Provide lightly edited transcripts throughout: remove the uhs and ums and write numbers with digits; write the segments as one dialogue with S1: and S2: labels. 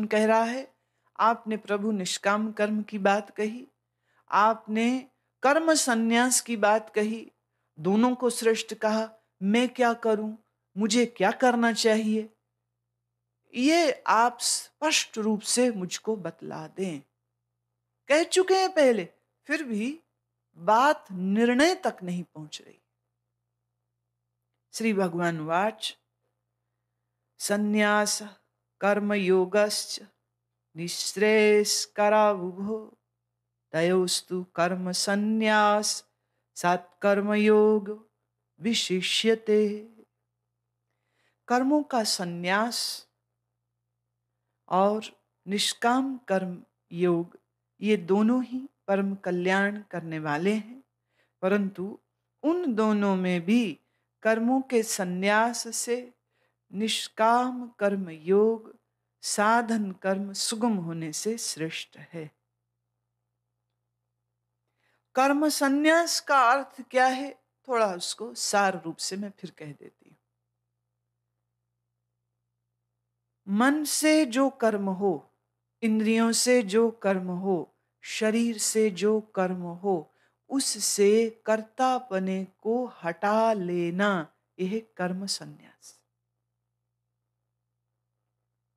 S1: कह रहा है, आपने प्रभु निष्काम कर्म की बात कही, आपने कर्म संन्यास की बात कही, दोनों को श्रेष्ठ कहा। मैं क्या करूं, मुझे क्या करना चाहिए, ये आप स्पष्ट रूप से मुझको बतला दें। कह चुके हैं पहले, फिर भी बात निर्णय तक नहीं पहुंच रही। श्री भगवान वाच संन्यास कर्म योगश्च निःश्रेयस्करावुभो तयोस्तु कर्म संन्यास सत्कर्म योग विशिष्यते। कर्मों का संन्यास और निष्काम कर्म योग, ये दोनों ही परम कल्याण करने वाले हैं, परंतु उन दोनों में भी कर्मों के संन्यास से निष्काम कर्म योग साधन कर्म सुगम होने से श्रेष्ठ है। कर्म संन्यास का अर्थ क्या है, थोड़ा उसको सार रूप से मैं फिर कह देती हूं। मन से जो कर्म हो, इंद्रियों से जो कर्म हो, शरीर से जो कर्म हो, उससे कर्तापने को हटा लेना, यह कर्म संन्यास।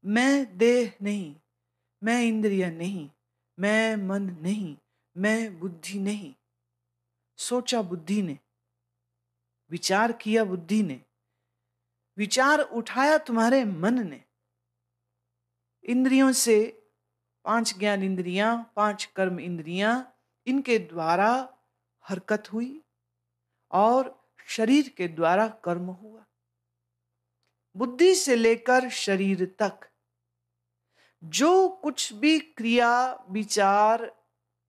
S1: मैं देह नहीं, मैं इंद्रिय नहीं, मैं मन नहीं, मैं बुद्धि नहीं। सोचा बुद्धि ने, विचार किया बुद्धि ने, विचार उठाया तुम्हारे मन ने। इंद्रियों से 5 ज्ञान इंद्रियां, 5 कर्म इंद्रियां, इनके द्वारा हरकत हुई और शरीर के द्वारा कर्म हुआ। बुद्धि से लेकर शरीर तक जो कुछ भी क्रिया विचार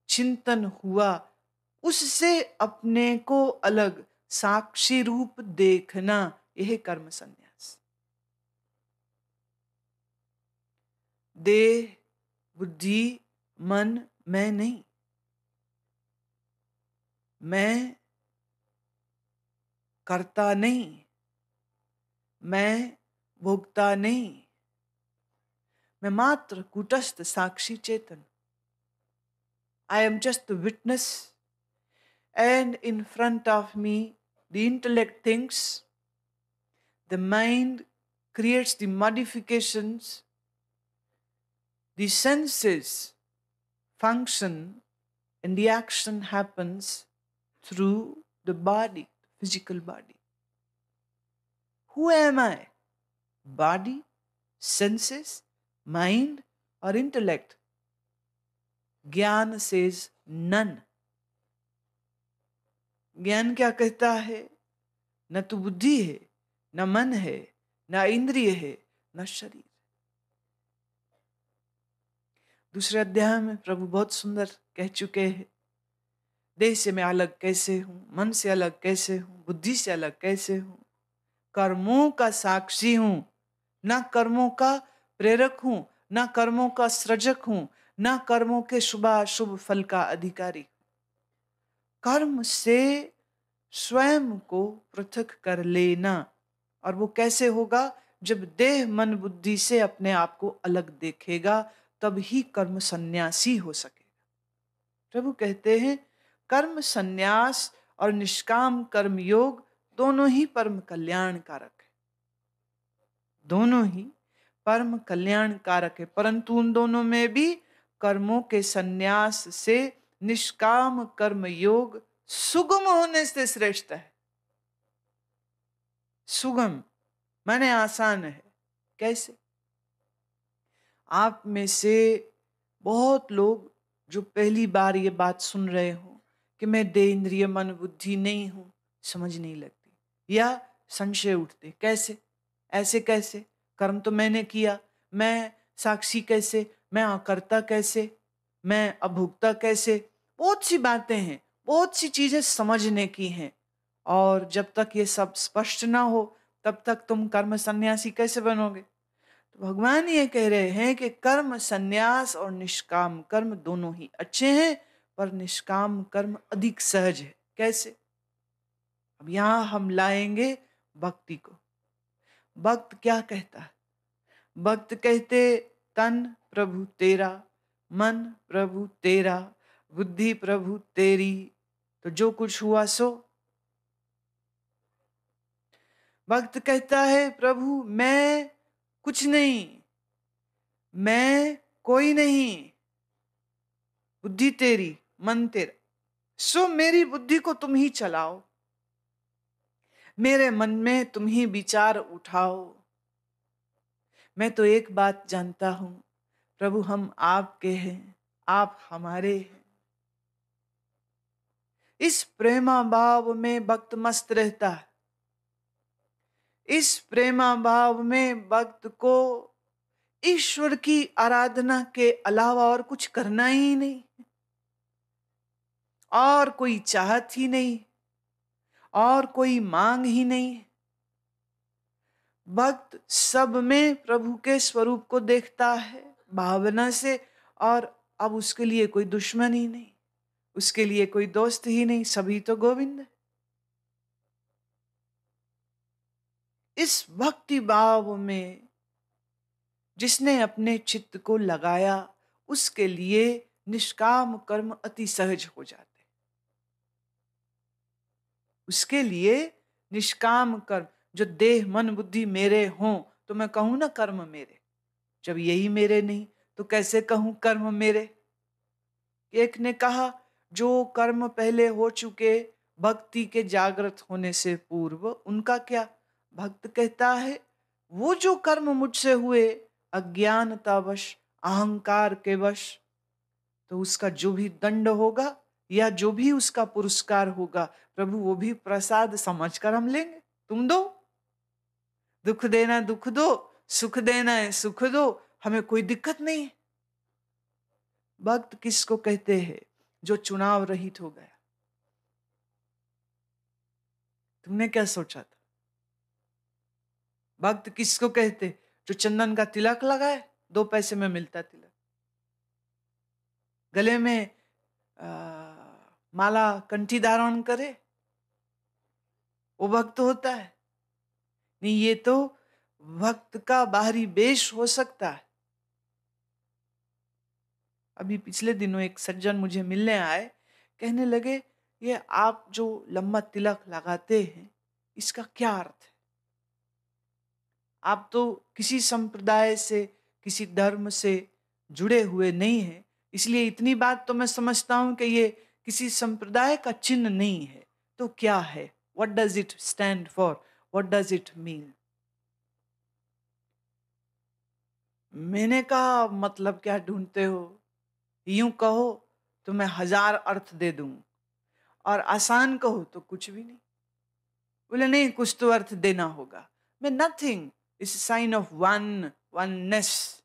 S1: चिंतन हुआ, उससे अपने को अलग साक्षी रूप देखना, यह कर्म संन्यास। देह बुद्धि मन मैं नहीं, मैं करता नहीं, मैं भोगता नहीं, मैं मात्र कूटस्थ साक्षी चेतन। I am just the witness, and in front of me the intellect thinks, the mind creates the modifications, the senses function, and the action happens through the body, physical body. Who am I? Body, senses, mind, or intellect? ज्ञान says none. ज्ञान क्या कहता है? न तो बुद्धि है, न मन है, न इंद्रिय है, न शरीर। दूसरे अध्याय में प्रभु बहुत सुंदर कह चुके हैं, देह से मैं अलग कैसे हूं, मन से अलग कैसे हूं, बुद्धि से अलग कैसे हूं, कर्मों का साक्षी हूं, ना कर्मों का प्रेरक हूं, ना कर्मों का सृजक हूं, ना कर्मों के शुभाशुभ फल का अधिकारी। कर्म से स्वयं को पृथक कर लेना, और वो कैसे होगा? जब देह मन बुद्धि से अपने आप को अलग देखेगा, तब ही कर्म संन्यासी हो सकेगा। प्रभु कहते हैं कर्म संन्यास और निष्काम कर्म योग दोनों ही परम कल्याण कारक है, दोनों ही परम कल्याण कारक है, परंतु उन दोनों में भी कर्मों के संन्यास से निष्काम कर्म योग सुगम होने से श्रेष्ठ है। सुगम माने आसान है। कैसे? आप में से बहुत लोग जो पहली बार ये बात सुन रहे हो कि मैं देह इंद्रिय मन बुद्धि नहीं हूं, समझ नहीं लगती या संशय उठते, कैसे ऐसे कैसे, कर्म तो मैंने किया, मैं साक्षी कैसे, मैं अकर्ता कैसे, मैं अभोक्ता कैसे। बहुत सी बातें हैं, बहुत सी चीजें समझने की हैं, और जब तक ये सब स्पष्ट ना हो तब तक तुम कर्म सन्यासी कैसे बनोगे? तो भगवान ये कह रहे हैं कि कर्म संन्यास और निष्काम कर्म दोनों ही अच्छे हैं, पर निष्काम कर्म अधिक सहज है। कैसे? अब यहां हम लाएंगे भक्ति को। भक्त क्या कहता है? भक्त कहते तन प्रभु तेरा, मन प्रभु तेरा, बुद्धि प्रभु तेरी। तो जो कुछ हुआ सो। भक्त कहता है प्रभु मैं कुछ नहीं, मैं कोई नहीं, बुद्धि तेरी, मन तेरा, सो मेरी बुद्धि को तुम ही चलाओ, मेरे मन में तुम ही विचार उठाओ। मैं तो एक बात जानता हूं प्रभु, हम आपके हैं, आप हमारे हैं। इस प्रेमा भाव में भक्त मस्त रहता है। इस प्रेमा भाव में भक्त को ईश्वर की आराधना के अलावा और कुछ करना ही नहीं, और कोई चाहत ही नहीं, और कोई मांग ही नहीं। भक्त सब में प्रभु के स्वरूप को देखता है भावना से, और अब उसके लिए कोई दुश्मन ही नहीं, उसके लिए कोई दोस्त ही नहीं, सभी तो गोविंद है। इस भक्ति भाव में जिसने अपने चित्त को लगाया, उसके लिए निष्काम कर्म अति सहज हो जाते। उसके लिए निष्काम कर्म, जो देह मन बुद्धि मेरे हों तो मैं कहूं ना कर्म मेरे, जब यही मेरे नहीं तो कैसे कहूं कर्म मेरे। एक ने कहा जो कर्म पहले हो चुके भक्ति के जागृत होने से पूर्व, उनका क्या। भक्त कहता है वो जो कर्म मुझसे हुए अज्ञानतावश, अहंकार के वश, तो उसका जो भी दंड होगा या जो भी उसका पुरस्कार होगा प्रभु वो भी प्रसाद समझकर हम लेंगे। तुम दो, दुख देना दुख दो, सुख देना है सुख दो, हमें कोई दिक्कत नहीं है। भक्त किसको कहते हैं, जो चुनाव रहित हो गया। तुमने क्या सोचा था। भक्त किसको कहते, जो चंदन का तिलक लगाए, 2 पैसे में मिलता तिलक, गले में माला कंठी धारण करे, वो भक्त होता है। नहीं, ये तो भक्त का बाहरी वेश हो सकता है। अभी पिछले दिनों एक सज्जन मुझे मिलने आए, कहने लगे ये आप जो लंबा तिलक लगाते हैं इसका क्या अर्थ है। आप तो किसी संप्रदाय से किसी धर्म से जुड़े हुए नहीं हैं, इसलिए इतनी बात तो मैं समझता हूं कि ये किसी संप्रदाय का चिन्ह नहीं है। तो क्या है, what does it stand for, what does it mean. मैंने कहा मतलब क्या ढूंढते हो, यूं कहो तो मैं 1000 अर्थ दे दूं, और आसान कहो तो कुछ भी नहीं। बोले नहीं, कुछ तो अर्थ देना होगा। मैं nothing is sine of oneness.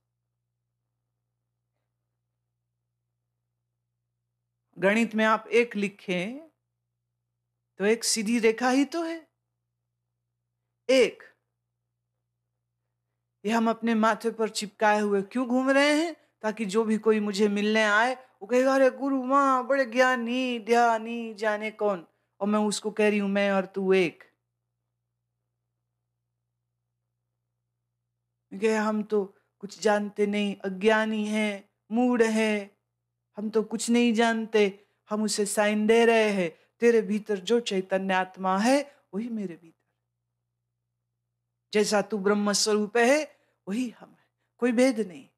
S1: गणित में आप 1 लिखें तो एक सीधी रेखा ही तो है। 1 ये हम अपने माथे पर चिपकाए हुए क्यों घूम रहे हैं, ताकि जो भी कोई मुझे मिलने आए वो कहेगा अरे गुरु माँ बड़े ज्ञानी ध्यानी जाने कौन, और मैं उसको कह रही हूं मैं और तू एक। कि हम तो कुछ जानते नहीं, अज्ञानी हैं, मूढ़ हैं, हम तो कुछ नहीं जानते, हम उसे साइन दे रहे हैं तेरे भीतर जो चैतन्य आत्मा है वही मेरे भीतर, जैसा तू ब्रह्म स्वरूप है वही हम है, कोई भेद नहीं।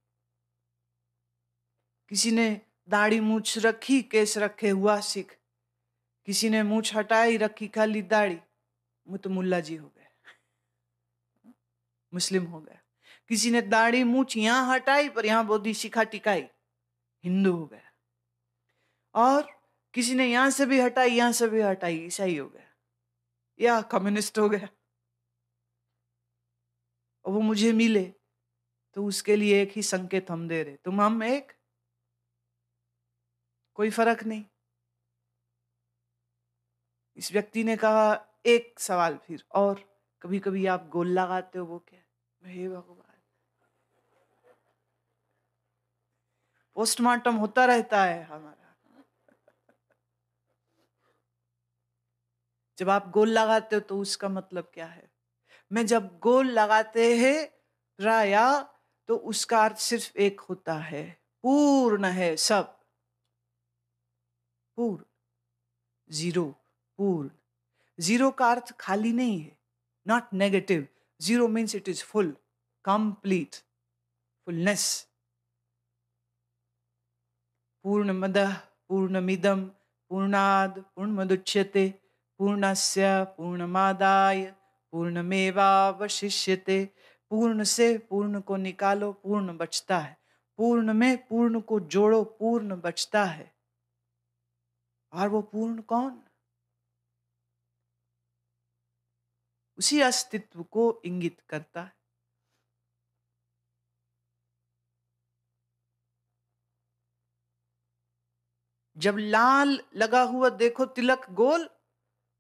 S1: किसी ने दाढ़ी मूछ रखी केस रखे हुआ सिख, किसी ने मूछ हटाई रखी खाली दाढ़ी, वो तो मुल्ला जी हो गए, मुस्लिम हो गया। किसी ने दाढ़ी मूछ यहां हटाई पर यहां बोधी शिखा टिकाई, हिंदू हो गया। और किसी ने यहां से भी हटाई यहां से भी हटाई, ईसाई हो गया या कम्युनिस्ट हो गया। और वो मुझे मिले तो उसके लिए एक ही संकेत हम दे रहे, तुम हम एक, कोई फर्क नहीं। इस व्यक्ति ने कहा एक सवाल फिर, और कभी कभी आप गोल लगाते हो, वो क्या। हे भगवान, पोस्टमार्टम होता रहता है हमारा। जब आप गोल लगाते हो तो उसका मतलब क्या है। मैं जब गोल लगाते हैं राया तो उसका अर्थ सिर्फ एक होता है, पूर्ण है सब, पूर्ण, जीरो, पूर्ण। जीरो का अर्थ खाली नहीं है, not negative. Zero means it is full, complete, fullness. पूर्णमदः पूर्णमिदं पूर्णाद पूर्णमुदच्यते पूर्णस्य पूर्णमादाय पूर्णमेवावशिष्यते। पूर्ण से पूर्ण को निकालो, पूर्ण बचता है। पूर्ण में पूर्ण को जोड़ो, पूर्ण बचता है। और वो पूर्ण कौन? उसी अस्तित्व को इंगित करता है। जब लाल लगा हुआ देखो तिलक गोल,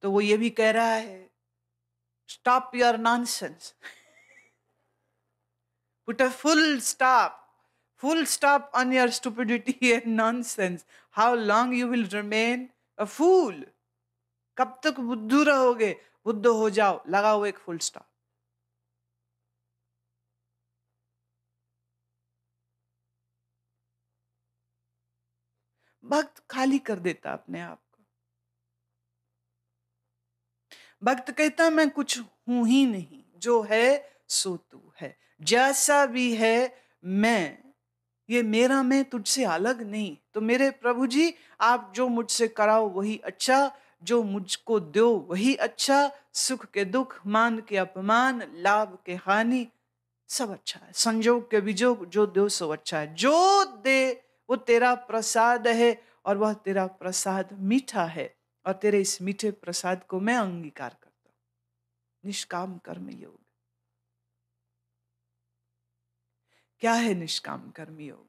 S1: तो वो ये भी कह रहा है, stop your nonsense, put a full stop on your stupidity and nonsense. How long you will remain a fool? कब तक बुद्धू रहोगे? बुद्ध हो जाओ, लगाओ एक फुल स्टॉप। भक्त खाली कर देता अपने आप को। भक्त कहता मैं कुछ हूं ही नहीं, जो है सो तू है। जैसा भी है मैं, ये मेरा मैं तुझसे अलग नहीं। तो मेरे प्रभु जी, आप जो मुझसे कराओ वही अच्छा, जो मुझको दो वही अच्छा। सुख के दुख, मान के अपमान, लाभ के हानि, सब अच्छा है। संजोग के विजोग, जो दो सो अच्छा है। जो दे वो तेरा प्रसाद है, और वह तेरा प्रसाद मीठा है, और तेरे इस मीठे प्रसाद को मैं अंगीकार करता हूं। निष्काम कर्म योग। क्या है निष्काम कर्म योग?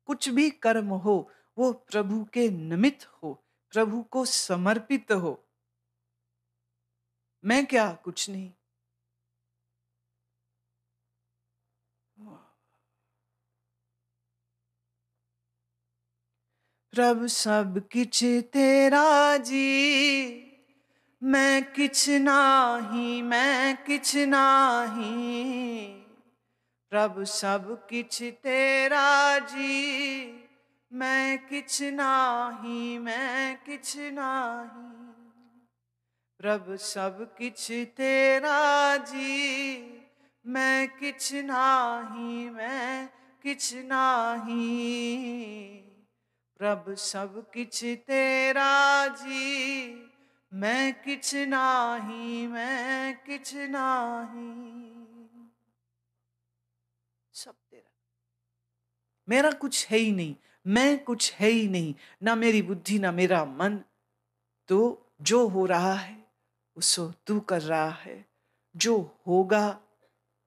S1: कुछ भी कर्म हो वो प्रभु के निमित्त हो, प्रभु को समर्पित हो। मैं क्या, कुछ नहीं। प्रभु सब किछ तेरा जी, मैं किछ नाही, मैं किछ नाही। प्रभु सब किछ तेरा जी, मैं किछ नाही, मैं किछ नाही। प्रभु सब किछ तेरा जी, मैं किछ नाही, मैं किछ नाही। प्रभु सब किछ तेरा जी, मैं किछ नाही, मैं किछ नाही। सब तेरा, मेरा कुछ है ही नहीं, मैं कुछ है ही नहीं, ना मेरी बुद्धि ना मेरा मन। तो जो हो रहा है उसको तू कर रहा है। जो होगा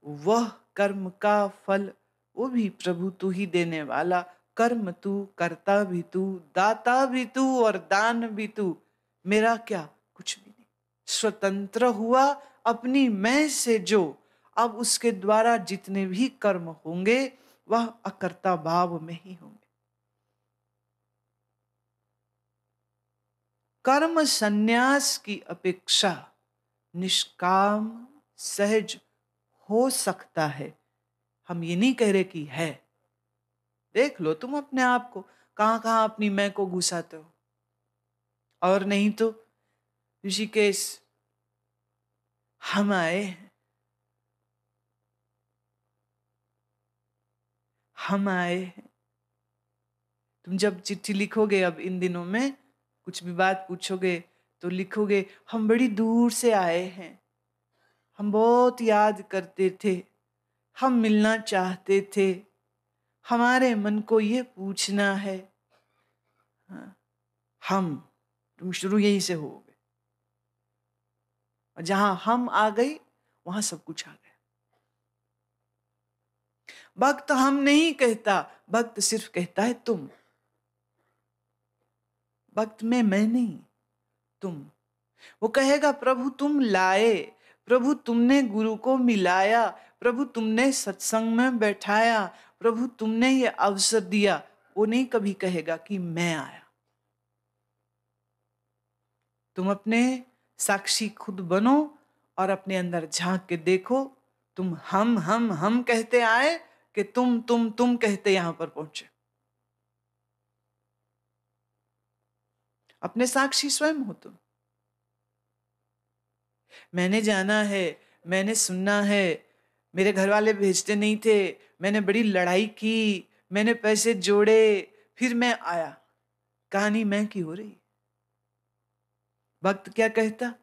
S1: वह कर्म का फल, वो भी प्रभु तू ही देने वाला। कर्म तू, करता भी तू, दाता भी तू और दान भी तू। मेरा क्या, कुछ भी नहीं। स्वतंत्र हुआ अपनी मैं से जो, अब उसके द्वारा जितने भी कर्म होंगे वह अकर्ता भाव में ही होंगे। कर्म संन्यास की अपेक्षा निष्काम सहज हो सकता है। हम ये नहीं कह रहे कि है। देख लो तुम अपने आप को, कहां कहां अपनी मैं को घुसाते हो। और नहीं तो ऋषिकेश हम आए हैं, हम आए हैं। तुम जब चिट्ठी लिखोगे अब इन दिनों में, कुछ भी बात पूछोगे तो लिखोगे हम बड़ी दूर से आए हैं, हम बहुत याद करते थे, हम मिलना चाहते थे, हमारे मन को ये पूछना है। हाँ, तुम शुरू यहीं से होगे, और जहां हम आ गई वहां सब कुछ आ गया। भक्त हम नहीं कहता, भक्त सिर्फ कहता है तुम। भक्त में मैं नहीं, तुम। वो कहेगा प्रभु तुम लाए, प्रभु तुमने गुरु को मिलाया, प्रभु तुमने सत्संग में बैठाया, प्रभु तुमने ये अवसर दिया। वो नहीं कभी कहेगा कि मैं आया। तुम अपने साक्षी खुद बनो और अपने अंदर झांक के देखो, तुम हम कहते आए कि तुम कहते यहां पर पहुंचे। अपने साक्षी स्वयं हो तुम। मैंने जाना है, मैंने सुनना है, मेरे घर वाले भेजते नहीं थे, मैंने बड़ी लड़ाई की, मैंने पैसे जोड़े, फिर मैं आया। कहानी मैं की हो रही। भक्त क्या कहता,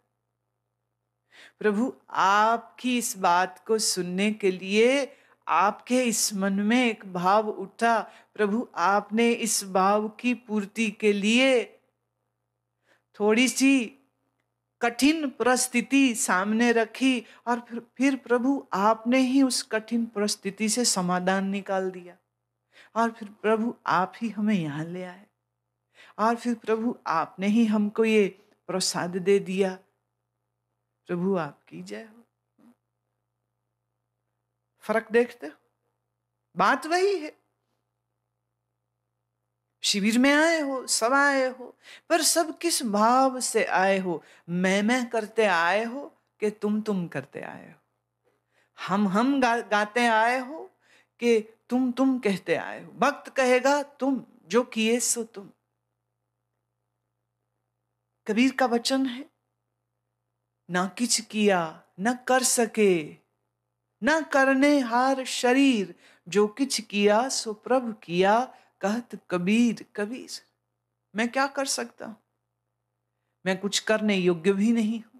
S1: प्रभु आपकी इस बात को सुनने के लिए आपके इस मन में एक भाव उठा, प्रभु आपने इस भाव की पूर्ति के लिए थोड़ी सी कठिन परिस्थिति सामने रखी, और फिर प्रभु आपने ही उस कठिन परिस्थिति से समाधान निकाल दिया, और फिर प्रभु आप ही हमें यहां ले आए, और फिर प्रभु आपने ही हमको ये प्रसाद दे दिया। प्रभु आपकी जय हो। फर्क देखते हो? बात वही है। शिविर में आए हो, सब आए हो, पर सब किस भाव से आए हो? मैं करते आए हो कि तुम करते आए हो? हम गाते आए हो कि तुम कहते आए हो? भक्त कहेगा तुम जो किए सो तुम। कबीर का वचन है, ना किछ किया न कर सके, न करने हार शरीर, जो किछ किया सो प्रभु किया, कहत कबीर कबीर। मैं क्या कर सकता हूं? मैं कुछ करने योग्य भी नहीं हूं।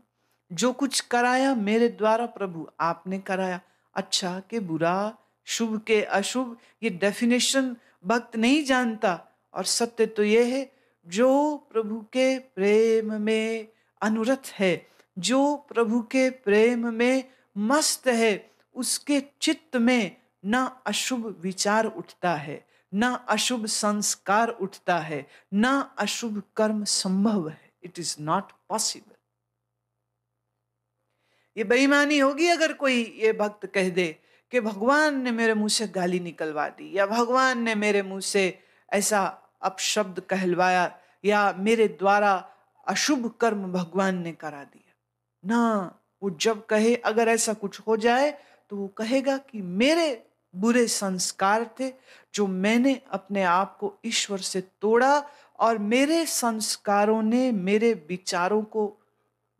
S1: जो कुछ कराया मेरे द्वारा प्रभु आपने कराया। अच्छा के बुरा, शुभ के अशुभ, ये डेफिनेशन भक्त नहीं जानता। और सत्य तो ये है, जो प्रभु के प्रेम में अनुरत है, जो प्रभु के प्रेम में मस्त है, उसके चित्त में ना अशुभ विचार उठता है, ना अशुभ संस्कार उठता है, ना अशुभ कर्म संभव है। It is not possible. ये बेईमानी होगी अगर कोई ये भक्त कह दे कि भगवान ने मेरे मुंह से गाली निकलवा दी, या भगवान ने मेरे मुंह से ऐसा अपशब्द कहलवाया, या मेरे द्वारा अशुभ कर्म भगवान ने करा दिया ना। वो जब कहे, अगर ऐसा कुछ हो जाए, तो वो कहेगा कि मेरे बुरे संस्कार थे, जो मैंने अपने आप को ईश्वर से तोड़ा, और मेरे संस्कारों ने मेरे विचारों को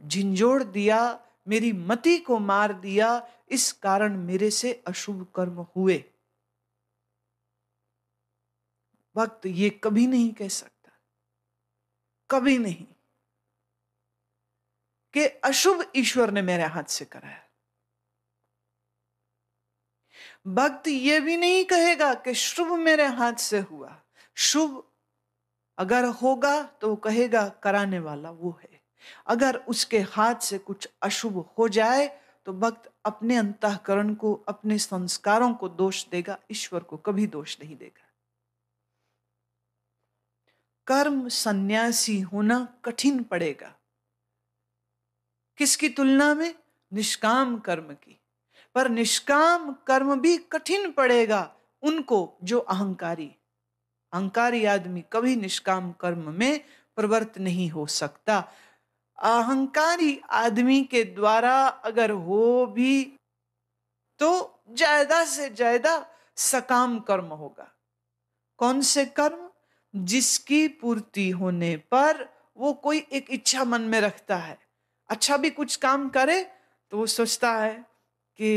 S1: झिंझोड़ दिया, मेरी मति को मार दिया, इस कारण मेरे से अशुभ कर्म हुए। भक्त ये कभी नहीं कह सकता, कभी नहीं, कि अशुभ ईश्वर ने मेरे हाथ से कराया। भक्त ये भी नहीं कहेगा कि शुभ मेरे हाथ से हुआ। शुभ अगर होगा तो वो कहेगा कराने वाला वो है। अगर उसके हाथ से कुछ अशुभ हो जाए तो भक्त अपने अंतःकरण को, अपने संस्कारों को दोष देगा, ईश्वर को कभी दोष नहीं देगा। कर्म सन्यासी होना कठिन पड़ेगा। किसकी तुलना में? निष्काम कर्म की। पर निष्काम कर्म भी कठिन पड़ेगा उनको जो अहंकारी। अहंकारी आदमी कभी निष्काम कर्म में प्रवृत्त नहीं हो सकता। अहंकारी आदमी के द्वारा अगर हो भी तो ज्यादा से ज्यादा सकाम कर्म होगा। कौन से कर्म? जिसकी पूर्ति होने पर वो कोई एक इच्छा मन में रखता है। अच्छा भी कुछ काम करे तो वो सोचता है कि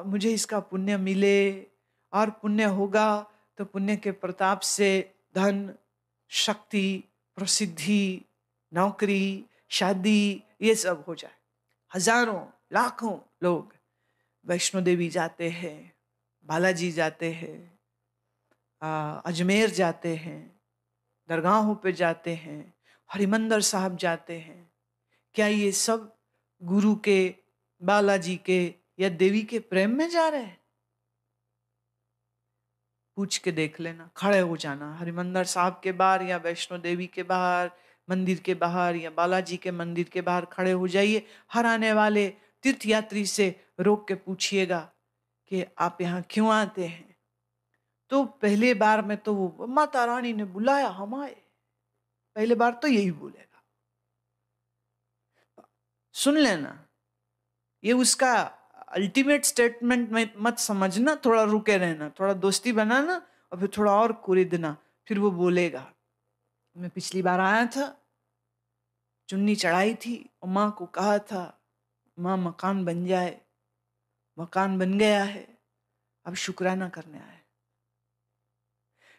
S1: मुझे इसका पुण्य मिले, और पुण्य होगा तो पुण्य के प्रताप से धन, शक्ति, प्रसिद्धि, नौकरी, शादी, ये सब हो जाए। हजारों लाखों लोग वैष्णो देवी जाते हैं, बालाजी जाते हैं, अजमेर जाते हैं, दरगाहों पे जाते हैं, हरिमंदिर साहब जाते हैं। क्या ये सब गुरु के, बालाजी के या देवी के प्रेम में जा रहे हैं? पूछ के देख लेना, खड़े हो जाना हरिमंदिर साहब के बाहर, या वैष्णो देवी के बाहर मंदिर के बाहर, या बालाजी के मंदिर के बाहर खड़े हो जाइए। हर आने वाले तीर्थयात्री से रोक के पूछिएगा कि आप यहाँ क्यों आते हैं? तो पहले बार में तो वो माता रानी ने बुलाया, हम आए। पहले बार तो यही बोलेगा। सुन लेना, ये उसका अल्टीमेट स्टेटमेंट में मत समझना, थोड़ा रुके रहना, थोड़ा दोस्ती बनाना और फिर थोड़ा और कुरेदना, फिर वो बोलेगा। मैं पिछली बार आया था, चुन्नी चढ़ाई थी और माँ को कहा था, माँ मकान बन जाए, मकान बन गया है, अब शुक्राना करने आया है।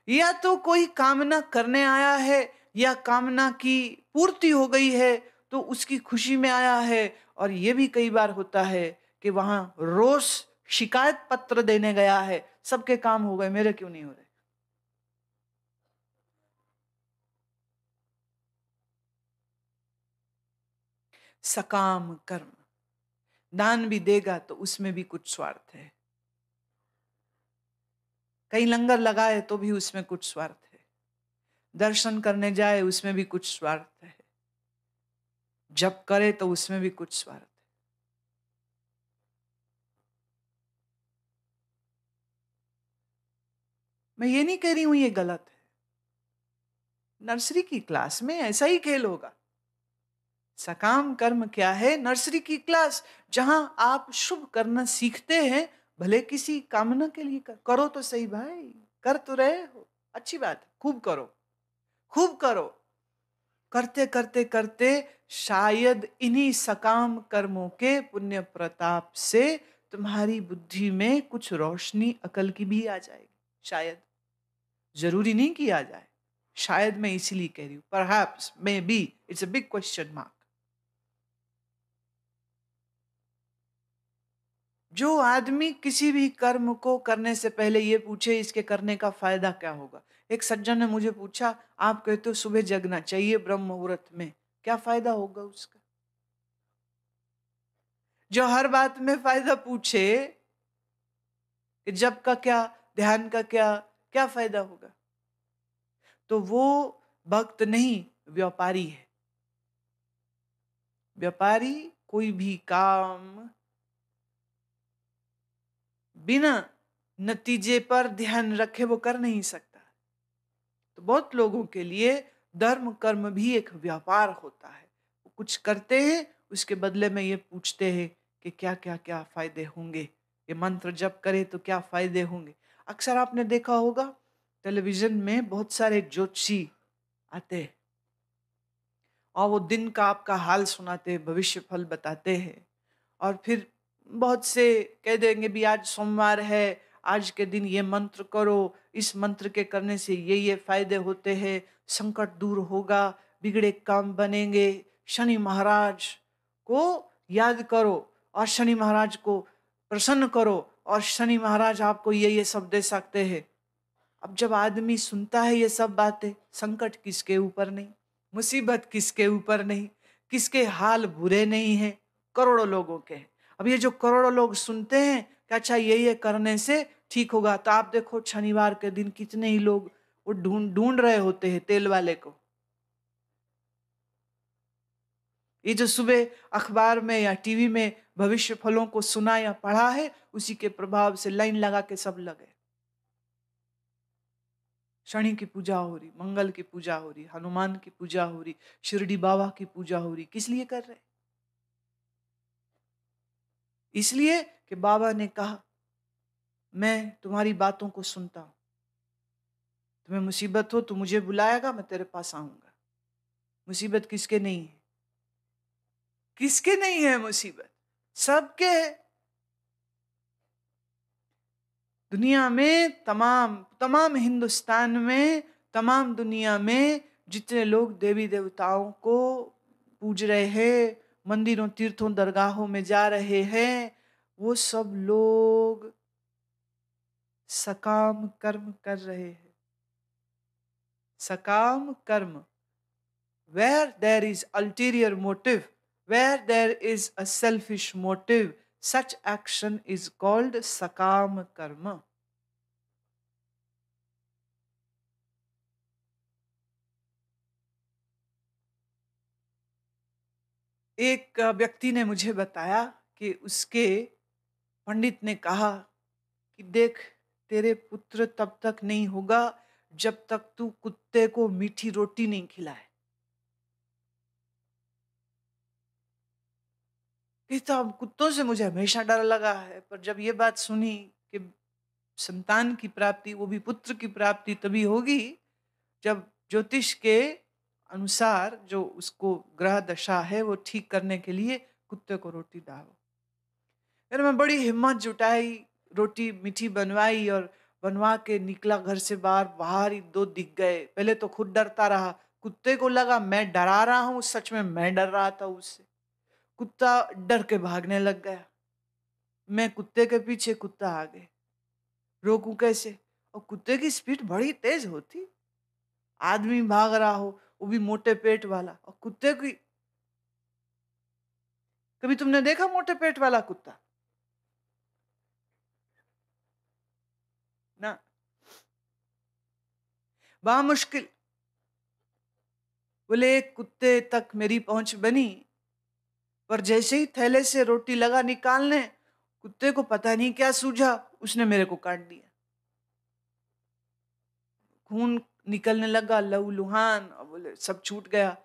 S1: या तो कोई कामना करने आया है या कामना की पूर्ति हो गई है तो उसकी खुशी में आया है। और ये भी कई बार होता है कि वहां रोष शिकायत पत्र देने गया है, सबके काम हो गए, मेरे क्यों नहीं हो रहे। सकाम कर्म, दान भी देगा तो उसमें भी कुछ स्वार्थ है, कहीं लंगर लगाए तो भी उसमें कुछ स्वार्थ है, दर्शन करने जाए उसमें भी कुछ स्वार्थ है, जप करे तो उसमें भी कुछ स्वार्थ है। मैं ये नहीं कह रही हूं ये गलत है, नर्सरी की क्लास में ऐसा ही खेल होगा। सकाम कर्म क्या है? नर्सरी की क्लास जहां आप शुभ करना सीखते हैं, भले किसी कामना के लिए करो तो सही भाई, कर तो रहे हो, अच्छी बात है, खूब करो, खूब करो। करते करते करते शायद इन्हीं सकाम कर्मों के पुण्य प्रताप से तुम्हारी बुद्धि में कुछ रोशनी अकल की भी आ जाएगी। शायद, जरूरी नहीं कि आ जाए, शायद मैं इसीलिए कह रही हूं, perhaps, may be, it's a big question mark. जो आदमी किसी भी कर्म को करने से पहले ये पूछे इसके करने का फायदा क्या होगा। एक सज्जन ने मुझे पूछा, आप कहते हो सुबह जगना चाहिए ब्रह्म मुहूर्त में, क्या फायदा होगा उसका? जो हर बात में फायदा पूछे कि जब का क्या, ध्यान का क्या, क्या फायदा होगा, तो वो भक्त नहीं, व्यापारी है। व्यापारी कोई भी काम बिना नतीजे पर ध्यान रखे वो कर नहीं सकता। तो बहुत लोगों के लिए धर्म कर्म भी एक व्यापार होता है। वो कुछ करते हैं, उसके बदले में ये पूछते हैं कि क्या क्या क्या फायदे होंगे, ये मंत्र जप करे तो क्या फायदे होंगे। अक्सर आपने देखा होगा टेलीविजन में बहुत सारे ज्योतिषी आते हैं और वो दिन का आपका हाल सुनाते हैं, भविष्य फल बताते हैं। और फिर बहुत से कह देंगे भी आज सोमवार है, आज के दिन ये मंत्र करो, इस मंत्र के करने से ये फायदे होते हैं, संकट दूर होगा, बिगड़े काम बनेंगे, शनि महाराज को याद करो और शनि महाराज को प्रसन्न करो और शनि महाराज आपको ये सब दे सकते हैं। अब जब आदमी सुनता है ये सब बातें, संकट किसके ऊपर नहीं, मुसीबत किसके ऊपर नहीं, किसके हाल बुरे नहीं हैं, करोड़ों लोगों के हैं। अब ये जो करोड़ों लोग सुनते हैं कि अच्छा ये करने से ठीक होगा, तो आप देखो शनिवार के दिन कितने ही लोग वो ढूंढ ढूंढ रहे होते हैं तेल वाले को। ये जो सुबह अखबार में या टीवी में भविष्य फलों को सुना या पढ़ा है, उसी के प्रभाव से लाइन लगा के सब लगे। शनि की पूजा हो रही, मंगल की पूजा हो रही, हनुमान की पूजा हो रही, शिरडी बाबा की पूजा हो रही, किस लिए कर रहे? इसलिए कि बाबा ने कहा मैं तुम्हारी बातों को सुनता हूं, तुम्हें मुसीबत हो तो मुझे बुलाएगा, मैं तेरे पास आऊंगा। मुसीबत किसके नहीं है? किसके नहीं है मुसीबत? सबके है। दुनिया में तमाम तमाम हिंदुस्तान में, तमाम दुनिया में जितने लोग देवी देवताओं को पूज रहे हैं, मंदिरों तीर्थों दरगाहों में जा रहे हैं, वो सब लोग सकाम कर्म कर रहे हैं। सकाम कर्म, where there is ulterior motive, where there is a selfish motive, such action is called sakam karma. एक व्यक्ति ने मुझे बताया कि उसके पंडित ने कहा कि देख, तेरे पुत्र तब तक नहीं होगा जब तक तू कुत्ते को मीठी रोटी नहीं खिलाए। कहता अब कुत्तों से मुझे हमेशा डर लगा है, पर जब ये बात सुनी कि संतान की प्राप्ति, वो भी पुत्र की प्राप्ति तभी होगी जब ज्योतिष के अनुसार जो उसको ग्रह दशा है वो ठीक करने के लिए कुत्ते को रोटी डालो। फिर मैं बड़ी हिम्मत जुटाई, रोटी मीठी बनवाई और बनवा के निकला घर से बाहर। बाहर ही दो दिख गए। पहले तो खुद डरता रहा, कुत्ते को लगा मैं डरा रहा हूँ, सच में मैं डर रहा था उससे। कुत्ता डर के भागने लग गया, मैं कुत्ते के पीछे, कुत्ता आगे। रोकूं कैसे? और कुत्ते की स्पीड बड़ी तेज होती। आदमी भाग रहा हो, वो भी मोटे पेट वाला, और कुत्ते की, कभी तुमने देखा मोटे पेट वाला कुत्ता? ना, बड़ा मुश्किल। बोले एक कुत्ते तक मेरी पहुंच बनी, पर जैसे ही थैले से रोटी लगा निकालने, कुत्ते को पता नहीं क्या सूझा, उसने मेरे को काट दिया। खून निकलने लगा, लहूलुहान, और बोले सब छूट गया।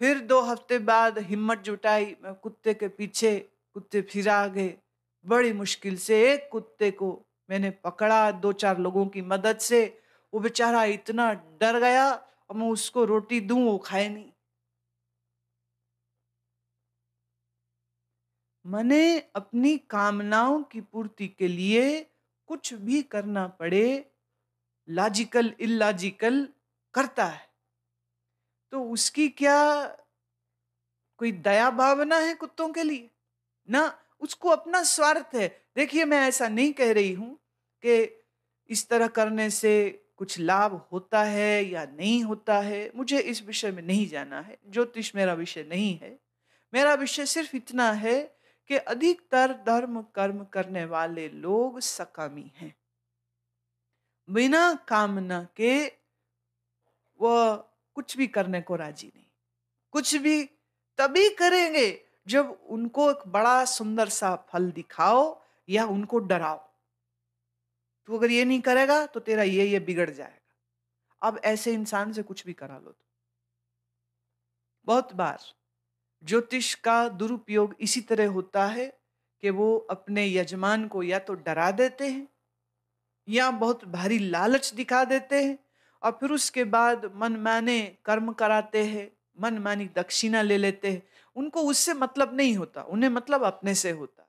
S1: फिर 2 हफ्ते बाद हिम्मत जुटाई, मैं कुत्ते के पीछे, कुत्ते फिर आ गए। बड़ी मुश्किल से एक कुत्ते को मैंने पकड़ा, 2-4 लोगों की मदद से। वो बेचारा इतना डर गया, और मैं उसको रोटी दूं वो खाए नहीं। मने अपनी कामनाओं की पूर्ति के लिए कुछ भी करना पड़े, लॉजिकल इलॉजिकल करता है। तो उसकी क्या कोई दया भावना है कुत्तों के लिए? ना, उसको अपना स्वार्थ है। देखिए, मैं ऐसा नहीं कह रही हूं कि इस तरह करने से कुछ लाभ होता है या नहीं होता है, मुझे इस विषय में नहीं जाना है। ज्योतिष मेरा विषय नहीं है। मेरा विषय सिर्फ इतना है कि अधिकतर धर्म कर्म करने वाले लोग सकामी हैं, बिना कामना के वह कुछ भी करने को राजी नहीं। कुछ भी तभी करेंगे जब उनको एक बड़ा सुंदर सा फल दिखाओ या उनको डराओ। तू अगर ये नहीं करेगा तो तेरा ये बिगड़ जाएगा। अब ऐसे इंसान से कुछ भी करा लो तो। बहुत बार ज्योतिष का दुरुपयोग इसी तरह होता है कि वो अपने यजमान को या तो डरा देते हैं या बहुत भारी लालच दिखा देते हैं, और फिर उसके बाद मनमाने कर्म कराते हैं, मनमानी दक्षिणा ले लेते हैं। उनको उससे मतलब नहीं होता, उन्हें मतलब अपने से होता।